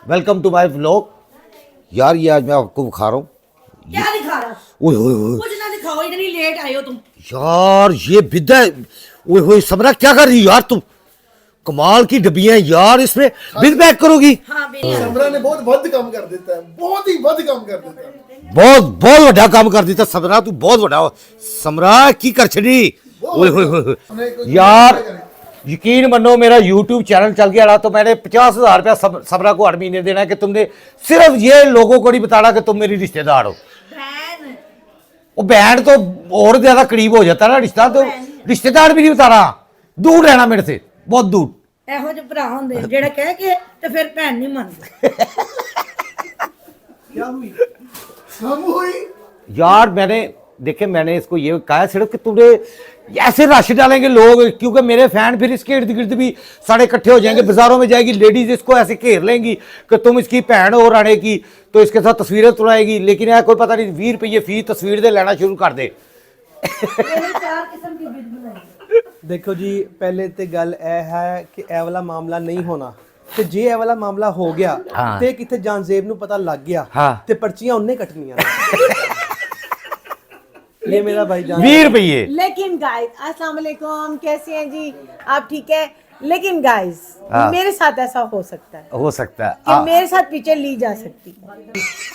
Welcome to my vlog. यार ये आज मैं आपको दिखा रहा हूँ। क्या दिखा रहा? ओए होए होए कुछ ना दिखाओ, इतनी लेट आए हो तुम। यार ये बिद्दा है। ओए होए समरा क्या कर रही हो यार तुम? कमाल की डब्बियां यार, इसमें बिल पैक करोगी? हाँ बेरिया। समरा ने बहुत ਵੱਧ ਕੰਮ ਕਰ ਦਿੱਤਾ ਹੈ, ਬਹੁਤ ਹੀ ਵੱਧ ਕੰਮ ਕਰ ਦਿੱਤਾ ਹੈ। बहुत वड्डा काम कर दिता समरा, तू बहुत वड्डा समरा की कर छड़ी। ओए होए होए यार यकीन मानो मेरा YouTube चैनल चल गया ना तो मैंने 50,000 रुपया समरा को हर महीने देना है कि तुमने सिर्फ ये लोगों को नहीं बताना कि तुम मेरी रिश्तेदार हो। बहन वो बहन तो और ज्यादा करीब हो जाता ना रिश्ता, तो रिश्तेदार भी नहीं बता रहा, दूर रहना मेरे से, बहुत दूर। ਇਹੋ ਜਿਹੇ ਭਰਾ ਹੁੰਦੇ ਜਿਹੜੇ ਕਹਿ ਕੇ ਤੇ ਫਿਰ ਭੈਣ ਨਹੀਂ ਮੰਨਦੇ। क्या हुई? हम हुई यार मैंने इसको ये कहा सिर्फ कि तुमने ऐसे रश डालेंगे लोग, क्योंकि मेरे फैन फिर इसके इर्द गिर्द भी सारे इकट्ठे हो जाएंगे, बाजारों में जाएगी लेडीज इसको ऐसे घेर लेंगी कि तुम इसकी भैन हो राणे की, तो इसके साथ तस्वीरें तुड़ाएगी। लेकिन यार कोई पता नहीं 20 रुपये फी तस्वीर दे लेना शुरू कर दे। ਚਾਰ ਕਿਸਮ ਦੀ ਵਿਦ ਬਣਾਈ। देखो जी, पहले तो गल है कि ए वाला मामला नहीं होना, ते जे ए वाला मामला हो गया हाँ। ते किथे जानजेब नू पता लग गया हाँ। ते पर्चियां उन्हें कटनियां ये मेरा भाई जान 20 रुपये। लेकिन गाइस अस्सलाम वालेकुम, कैसे हैं जी आप? ठीक है, लेकिन गाइस हाँ। मेरे साथ ऐसा हो सकता है हो सकता है कि मेरे साथ पिक्चर ली जा सकती है।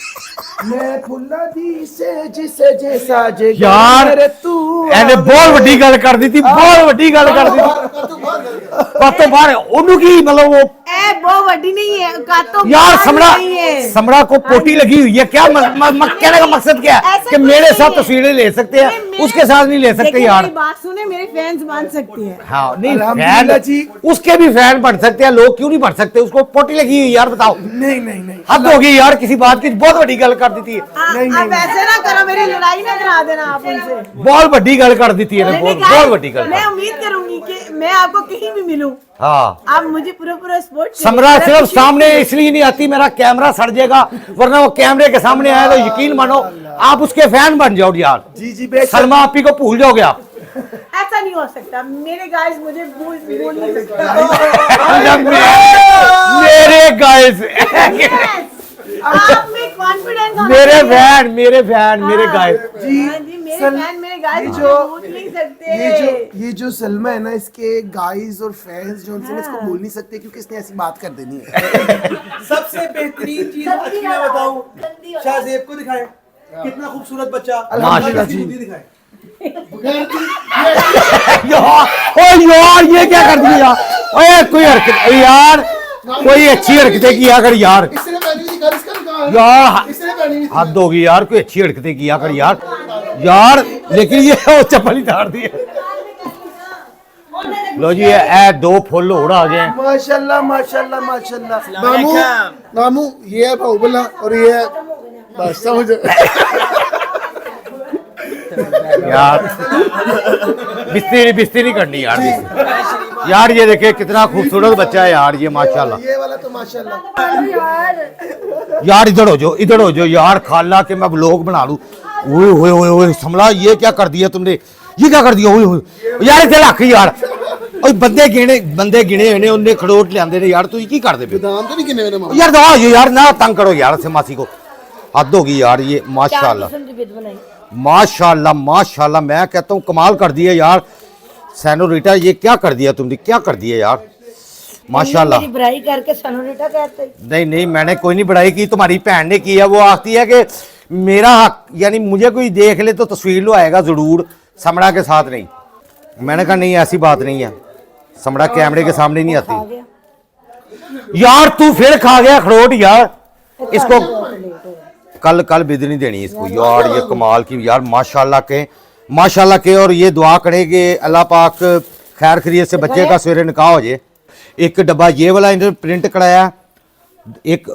मैं फुल्ला दी से जिसे जैसा जे यार तू ਇਹਨੇ ਬਹੁਤ ਵੱਡੀ ਗੱਲ ਕਰ ਦਿੱਤੀ, ਬਹੁਤ ਵੱਡੀ ਗੱਲ ਕਰ ਦਿੱਤੀ। ਕਾਤੋਂ ਬਾਹਰ ਉਹਨੂੰ ਕੀ मतलब वो ए बहुत बड़ी नहीं है, कातो यार समरा नहीं है। समरा को पोटी लगी हुई है क्या? कहने का मकसद क्या है ऐसा कि कुछ मेरे नहीं साथ है। तस्वीरें ले सकते हैं, मैं- उसके साथ नहीं ले सकते देखिए, यार। मेरी बात सुने, मेरे फैंस मान सकती हैं। हाँ नहीं अल्हम्दुलिल्लाह फैन जी। उसके भी फैन बढ़ सकते हैं, लोग क्यों नहीं बढ़ सकते? उसको पोटी लगी हुई यार, बताओ। नहीं नहीं नहीं हद होगी यार, किसी बात की बहुत बड़ी गल कर दी थी। आप ऐसे ना करो, मेरी लड़ाई ना करा देना आप उनसे। बहुत बड़ी गल कर दी थी, लेकिन बहुत guys, बड़ी गल। मैं उम्मीद करूंगी कि मैं आपको कहीं भी मिलूं, हाँ आप मुझे पूरा सपोर्ट समरा सिर्फ सामने इसलिए नहीं आती, मेरा कैमरा सड़ जाएगा, वरना वो कैमरे के सामने आया तो यकीन मानो आप उसके फैन बन जाओ यार। जी जी बेशक। सलमा आपी को भूल जाओगे आप। ऐसा नहीं हो सकता, मेरे गाइस मुझे भूल नहीं सकते। मेरे गाइस आप में कॉन्फिडेंस होना मेरे चाहिए। फैन मेरे गाइस। हाँ जी, मेरे फैन मेरे गाइस ये मुझे जो- भूल नहीं सकते। ये जो सलमा है ना, इसके गाइस और फैंस जो उनसे इसको भूल नहीं सकते, क्योंकि इसने ऐसी बात कर देनी है। सबसे बेहतरीन चीज आज की मैं बताऊं, शाहजेब को दिखाएं कितना खूबसूरत बच्चा, माशाल्लाह जी जी। दिखाएं। यार ये क्या कर दिया यार? ओए कोई हरकत यार, कोई अच्छी हरकतें किया कर यार। इसने पहनी थी घर, इसका कहाँ है? यार इसने पहनी थी। हद होगी यार, कोई अच्छी हरकतें किया कर यार। यार लेकिन ये वो चप्पल ही तार दी है। लो जी ये 2 फुल और आ गए। माशाल्लाह माशाल्लाह माशाल्लाह। मामू मामू ये है बाहुबला और ये है बस समझ। यार बिस्ती करनी यार। यार ये देखिए कितना खूबसूरत बच्चा है यार, ये माशाल्लाह। ये वाला तो माशाल्लाह। यार इधर हो जाओ यार, खाला के मैं व्लॉग बना लूं। ओए ओए ओए ओए समला ये क्या कर दिया तुमने? ये क्या कर दिया? ओए ओए यार इधर रख यार। ओए बंदे गिने ने उन्हें खड़ोट ले यार, तू की कर दे पे? दाम तो नहीं किने मेरे मामू। यार दवा यार ना तंग करो यार से मासी को, हद होगी यार। ये चार माशाल्लाह किस्म की विद बनाई। माशाल्लाह माशाल्लाह, मैं कहता हूँ कमाल कर दिया यार। सैनोरिटा ये क्या कर दिया तुमने, क्या कर दिया यार माशाल्लाह। मेरी बुराई करके सनोरिटा कहते। नहीं मैंने कोई नहीं बढ़ाई की, तुम्हारी भैन ने की है। वो आती है कि मेरा हक, यानी मुझे कोई देख ले तो तस्वीर लो आएगा जरूर, समड़ा के साथ नहीं। मैंने कहा नहीं ऐसी बात नहीं है, समड़ा कैमरे के सामने नहीं आती। यार तू फिर खा गया खरोट यार, इसको कल बिद नहीं देनी इसको यार। ये कमाल की यार, माशाल्लाह के और ये दुआ करेंगे अल्लाह पाक खैर खैरियत से बच्चे का सवेरे निकाह हो जाए। एक डब्बा ये वाला इन्होंने प्रिंट कराया, एक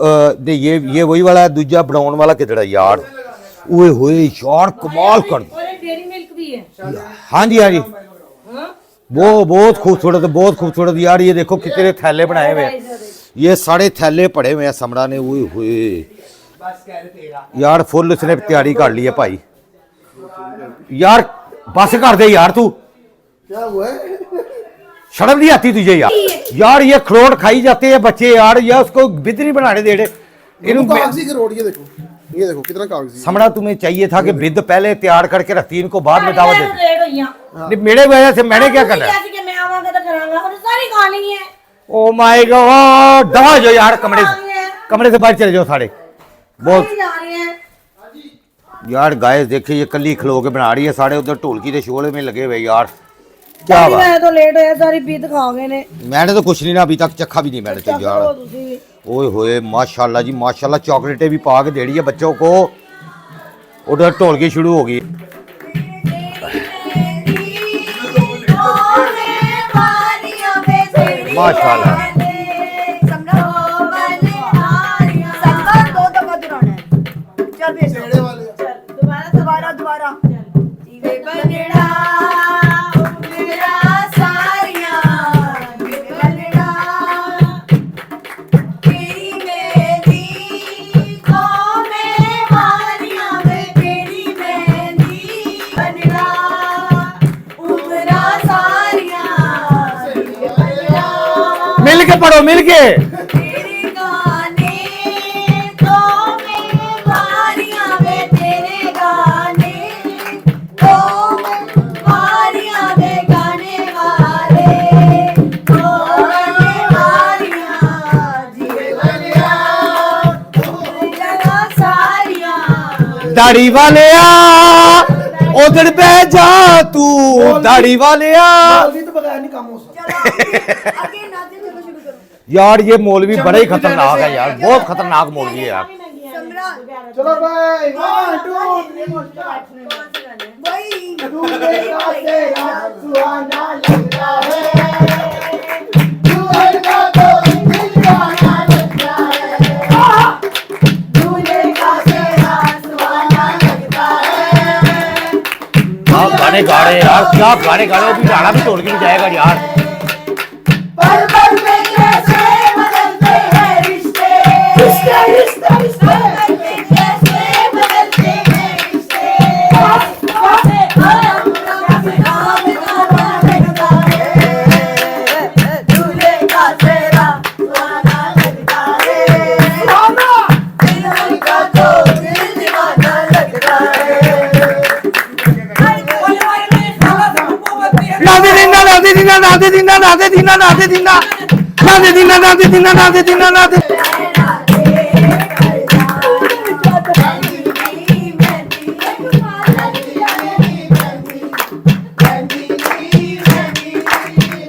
ये वही वाला है, दूजा बनाने वाला किधर है यार? ओए होए यार कमाल कर। और एक डेयरी मिल्क भी है। हाँ जी वो बहुत खूबसूरत यार। ये देखो कितने थैले बनाए हुए हैं, ये सारे थैले पड़े हुए हैं समरा ने। ओए होए यार फुल उसने तैयारी कर ली है भाई। यार बस कर दे यार तू। क्या हुआ है? शर्म नहीं आती तुझे यार? यार ये खरोट खाई जाते हैं बच्चे यार, या उसको बिद नहीं बनाने दे रहे। इनको कागजी करोड़, ये देखो कितना कागजी। समझा तुम्हें चाहिए था कि बिद पहले तैयार करके रखती, इनको बाद में दावत देती। लेट होइयां नहीं, मेरे वजह से मैंने क्या करना है? कैसे कि मैं आवांगा तो करांगा और सारी कहानी है। ओ माय गॉड, दवा जो यार कमरे से बाहर चले जाओ सारे। बहुत जा रहे हैं यार गाइस देखिए, ये कली खलो के बना रही है, सारे उधर ढोलकी के शोले में लगे हुए यार। क्या बात, मैं तो लेट होया, सारी पीत खा गए ने। मैंने तो कुछ नहीं ना अभी तक चखा भी नहीं मैंने तो यार। ओए होए माशाल्लाह जी माशाल्लाह, चॉकलेटें भी पा के दे रही है बच्चों को। उधर ढोलकी शुरू होगी। माशाल्लाह मिल के पढ़ो, मिल के। दाढ़ी वाले उधर बह जा तू, दाढ़ी वाले तो बगैर नहीं काम हो सकता। यार ये मौलवी बड़ा ही खतरनाक है यार, बहुत खतरनाक मौलवी है यार। चलो भाई 1 2 3 भाई दूल्हे का तेरा सुहाना लगता है, दूल्हे का तो दीवाना लगता है, दूल्हे का तेरा सुहाना लगता है। क्या गाने गा रहे हैं यार, क्या गाने गा रहे हैं, अभी गाना भी तोड़ के नहीं जाएगा यार। पल पल में कैसे बदलते हैं रिश्ते, रिश्ते रिश्ते रिश्ते कैसे बदलते हैं रिश्ते। दूल्हे का तेरा सुहाना लगता है, दुल्हन का तो दिल दीवाना लगता है। नादे दीना नादे दीना नादे दीना नादे दीना नादे दीना नादे दीना नादे दीना नादे दीना नादे।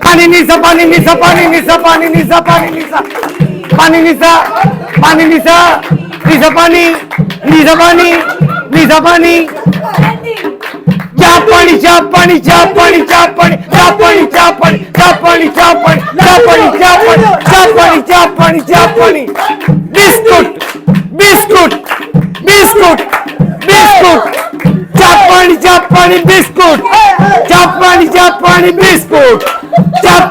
पानी निसा पानी निसा पानी निसा पानी निसा पानी निसा पानी निसा पानी निसा निसा पानी निसा पानी निसा पानी। चाप पानी चाप पानी चाप पानी चाप पानी चाप पानी चाप पानी चाप पानी चाप पानी चाप पानी चाप पानी चाप पानी चाप पानी चाप पानी। बिस्कुट बिस्कुट बिस्कुट बिस्कुट चाप पानी बिस्कुट चाप पानी बिस्कुट चाप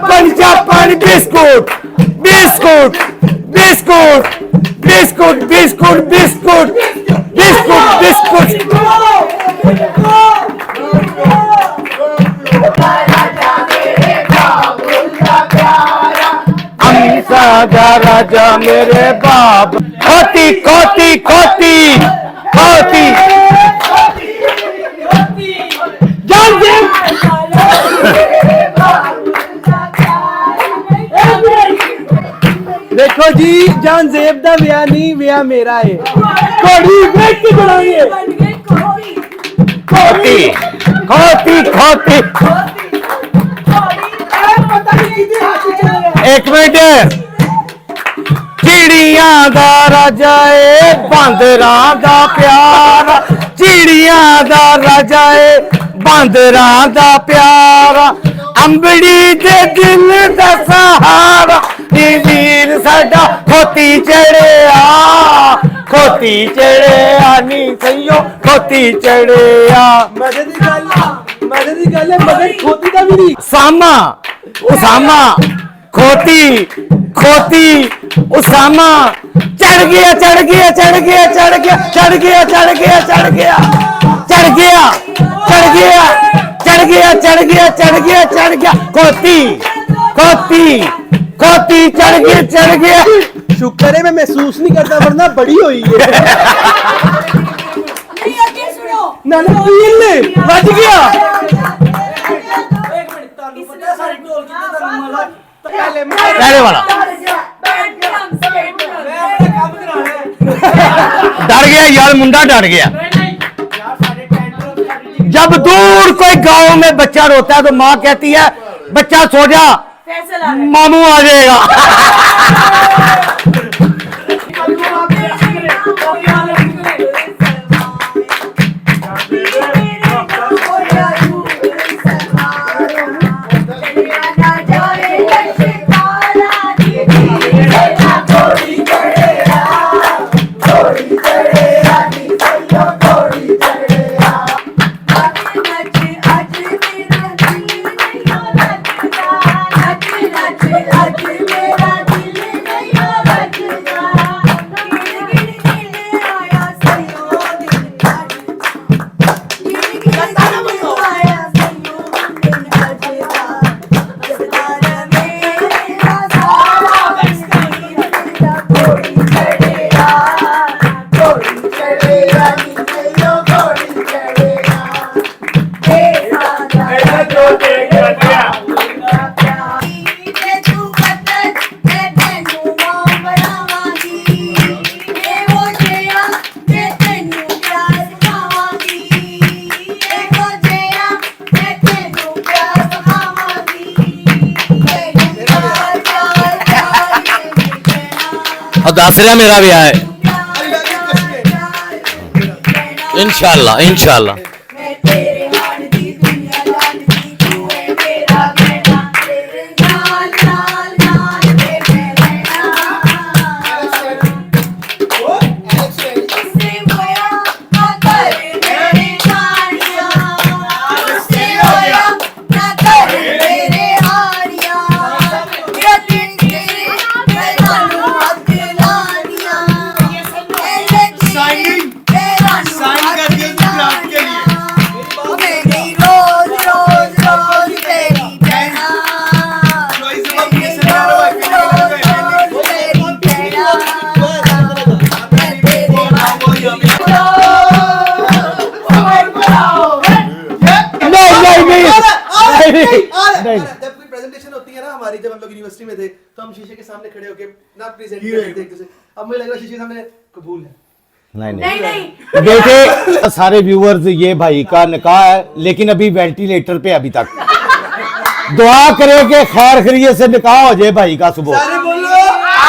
पानी biscuit biscuit biscuit biscuit biscuit biscuit biscuit biscuit. राजा राजा मेरे बाप, खोती खोती खोती खोती जान दे। देखो जी जान जेब दा विआह नहीं, विआह मेरा है। कोड़ी बैठ के बनाइए खोती खोती खोती। एक मिनट, चिड़ियां दा राजा ए बांदरां दा प्यारा, चिड़ियां दा राजा ए बांदरां दा प्यारा, अंबड़ी दे दिल दा सहारा, वीर साडा खोती चढ़िया खोती चढ़िया नी सईयो खोती चढ़िया। मजे दी गल है, मगर खोती दा भी नहीं। सामा उसामा खोती खोती उसामा चढ़ गया चढ़ गया चढ़ गया चढ़ गया चढ़ गया चढ़ गया चढ़ गया चढ़ गया चढ़ गया चढ़ गया चढ़ गया चढ़ गया चढ़ गया खोती खोती चढ़ गया। शुक्र है मैं महसूस नहीं करता, वरना बड़ी हुई है। नहीं आगे सुनो नाना पील ने बच गया। पहले वाला डर गया यार, मुंडा डर गया। जब दूर कोई गांव में बच्चा रोता है तो माँ कहती है बच्चा सो जा, मामू आ जाएगा। दस रहा मेरा ब्याह है इंशाल्लाह इंशाल्लाह। जब कोई प्रेजेंटेशन होती है ना हमारी, जब हम लोग यूनिवर्सिटी में थे तो हम शीशे के सामने खड़े होके ना प्रेजेंट करते थे। अब मुझे लग रहा है शीशे के सामने कबूल है। नहीं बेटे, सारे व्यूअर्स ये भाई का निकाह है, लेकिन अभी वेंटिलेटर पे अभी तक। दुआ करें कि खैर खैरियत से निकाह हो जाए भाई का सुबह। सारे बोलो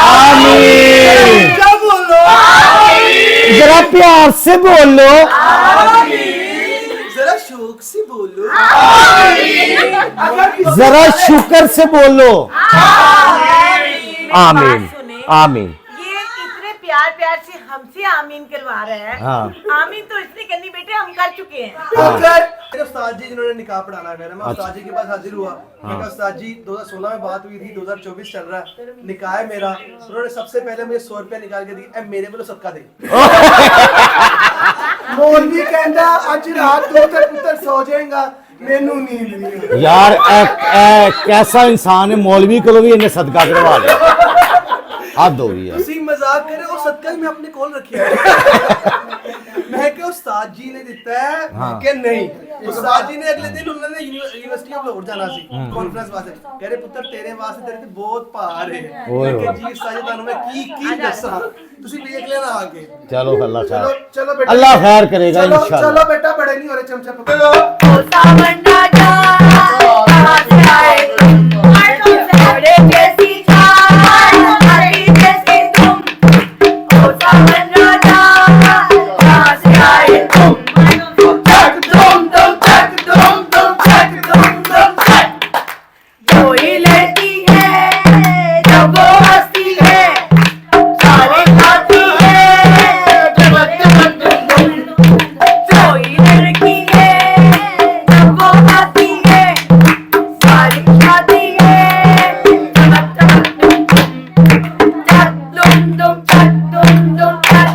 आमीन। क्या बोलो आमीन। जरा प्यार से बोलो आमीन। जरा शौक से बोलो आमीन। जरा शुक्र से बोलो आमीन आमीन। ये इतने प्यार प्यार से हमसे आमीन करवा रहे हैं। हाँ। आमीन तो इसलिए करनी बेटे, हम कर चुके हैं। मेरे उस्ताद जी जिन्होंने निकाह पढ़ाना है मेरा, मैं उस्ताद जी के पास हाजिर हुआ। मैं कहा उस्ताद जी 2016 में बात हुई थी, 2024 चल रहा है, निकाह है मेरा। उन्होंने सबसे पहले मुझे 100 रुपया निकाल के दी, मेरे बोलो सबका दे। मौलवी कहता आज रात को तक पुत्र सो जाएगा, मैनू नींद नहीं। यार कैसा इंसान है, मौलवी को भी इन्हें सदका करवा लिया। हद हो गई है। तुसी मजाक करे और सदका ही मैं अपने कोल रखिया है। मैं क्या उस्ताद जी ने दिता है कि नहीं। उस्ताद जी ने अगले दिन उन्होंने यूनिवर्सिटी ऑफ लाहौर जाना सी कॉन्फ्रेंस वास्ते, कह रहे पुत्र तेरे वास्ते तेरे ते बहुत भार है। मैं कहा जी उस्ताद जी तानू मैं की दसा, तुसी देख लेना आगे। चलो अल्लाह चलो खैर, चलो बेटा, अल्लाह खैर करेगा इंशाल्लाह। चलो बेटा, बड़े नहीं हो रहे चमचा पकड़ो। Dum dum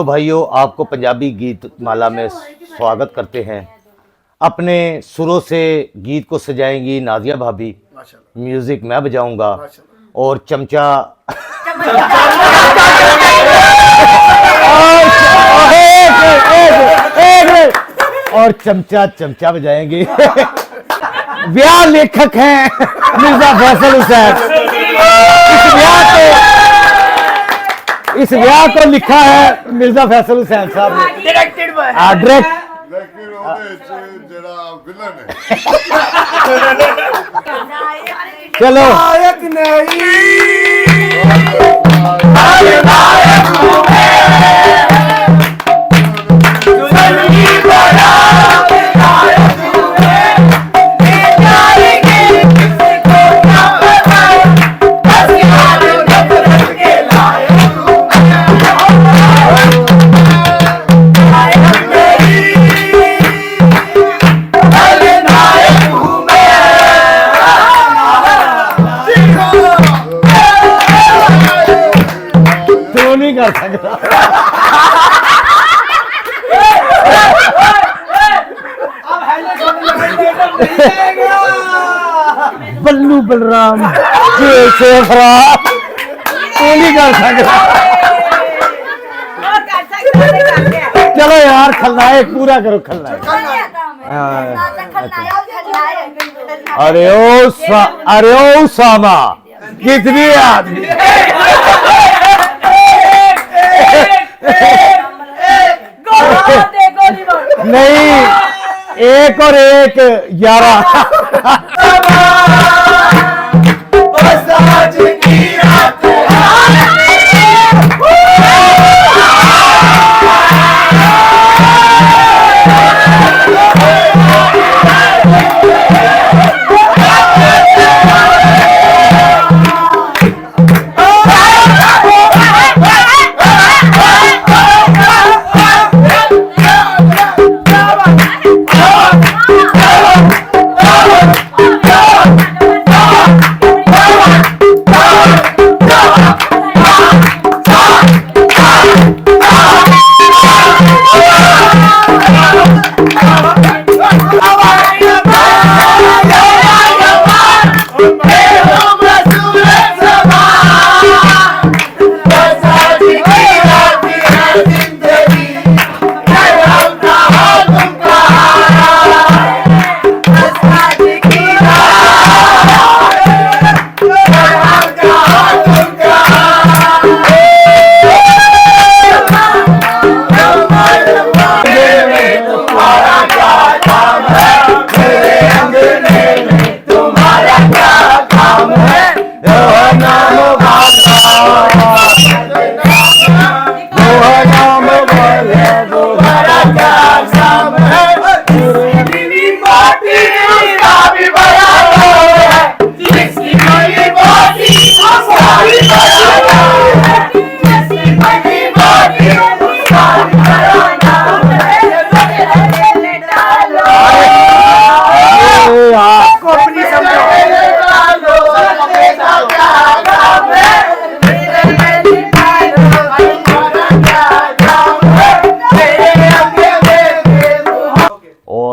भाइयों, आपको पंजाबी गीत माला में स्वागत करते हैं। अपने सुरों से गीत को सजाएंगी नाजिया भाभी, म्यूजिक मैं बजाऊंगा और चमचा और चमचा बजाएंगे। ब्याह लेखक हैं मिर्जा फैसल हुसैन। इस ब्याह को लिखा है मिर्जा फैसल हुसैन साहब ने। डायरेक्टेड बाय डायरेक्ट लेकिन ਉਹਦੇ ਵਿੱਚ ਜਿਹੜਾ ਵਿਲਨ ਹੈ चलो नायक नहीं नहीं कर सकता। बल्लू बलराम जैसे फरार तू नहीं कर सकता। चलो यार खलनायक पूरा करो खलनायक। अरे ओ सामा कितनी आदमी नहीं, एक और एक 11।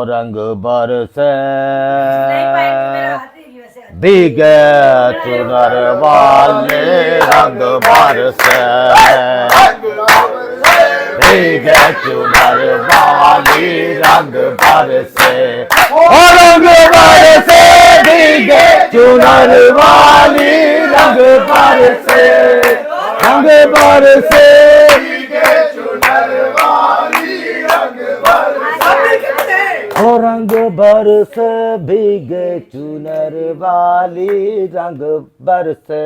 रंग बरसे भीगे चुनर वाले रंग बरसे भीगे चुनर वाली रंग बरसे रंग बरसे भीगे चुनर वाली रंग बरसे रंग बरसे रंग बरस भीगे चुनर वाली रंग बरसे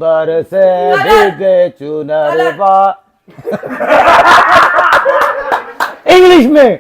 बरसे भीगे चुनर इंग्लिश में